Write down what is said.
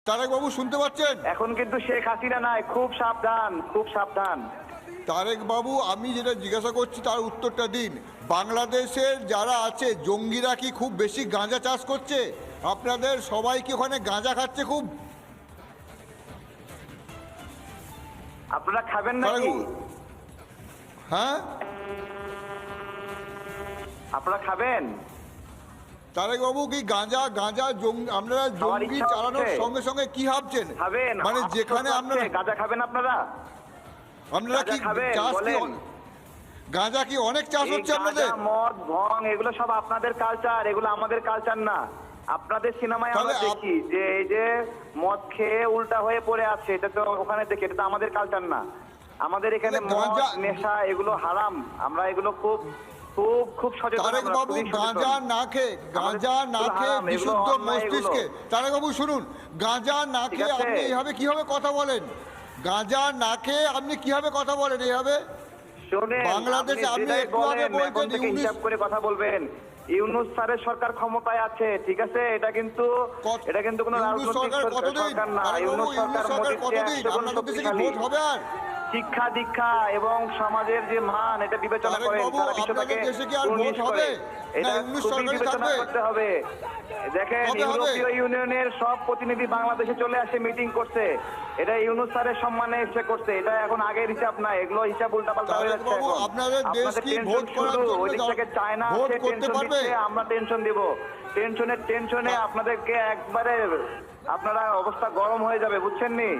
তারেক বাবু শুনতে পাচ্ছেন? এখন কিন্তু শেখ হাসিনা নাই, খুব সাবধান, খুব সাবধান। তারেক বাবু, আমি যেটা জিজ্ঞাসা করছি তার উত্তরটা দিন। বাংলাদেশের যারা আছে জঙ্গিরা কি খুব বেশি গাঁজা চাষ করছে? আপনাদের সবাই কি ওখানে গাঁজা খাচ্ছে খুব? আপনারা খাবেন নাকি? হ্যাঁ, আপনারা খাবেন? তারেক বাবু কি গাঁজা গাঁজা আপনারা জঙ্গি চালানোর সঙ্গে সঙ্গে কি ভাবছেন? খাবেন মানে যেখানে আপনারা গাঁজা খাবেন, আপনারা কি চাষ কি গাঁজা কি অনেক চাষ হচ্ছে আপনাদের? মদ ভং এগুলো সব আপনাদের কালচার, এগুলো আমাদের কালচার না। আপনাদের সিনেমায় আমরা দেখি যে এই যে মদ খেয়ে উল্টা হয়ে পড়ে আছে, এটা তো ওখানে দেখি, এটা তো আমাদের কালচার না। আমাদের এখানে মদ নেশা এগুলো হারাম, আমরা এগুলো খুব খুব খুব সচেতন। তারেক বাবু, গাঁজা না খেয়ে বিশুদ্ধ মস্তিষ্কে, তারেক বাবু শুনুন, গাঁজা না খেয়ে আপনি এইভাবে কিভাবে কথা বলেন? গাঁজা না খেয়ে আপনি কিভাবে কথা বলেন এইভাবে? বাংলাদেশে আপনি একটু আগে বলতেন হিসাব করে কথা বলবেন। ইউনূস স্যারের সরকার ক্ষমতায় আছে, ঠিক আছে? এটা কিন্তু কোনো রাজনৈতিক সরকার না। ইউনূস সরকার কতদিন? আপনাদের দেশে কি ভোট হবে? আর শিক্ষা দীক্ষা এবং সমাজের যে মান, এটা বিবেচনা করেন, সারা বিশ্বটাকে এটা খুবই বিবেচনা করতে হবে। দেখেন, ইউরোপীয় ইউনিয়নের সব প্রতিনিধি বাংলাদেশে চলে আসে, মিটিং করছে। এটা ইউনূস স্যারের সম্মানে এসে করছে। এটা এখন আগের হিসাব না, এগুলো হিসাব উল্টাপাল্টা হয়ে যাচ্ছে। আপনাদের দেশ কি ভোট করার জন্য ওই দিক থেকে চায়না টেনশন দিচ্ছে, আমরা টেনশন দিব। টেনশনে আপনাদেরকে একবারে আপনারা অবস্থা গরম হয়ে যাবে, বুঝছেন নি?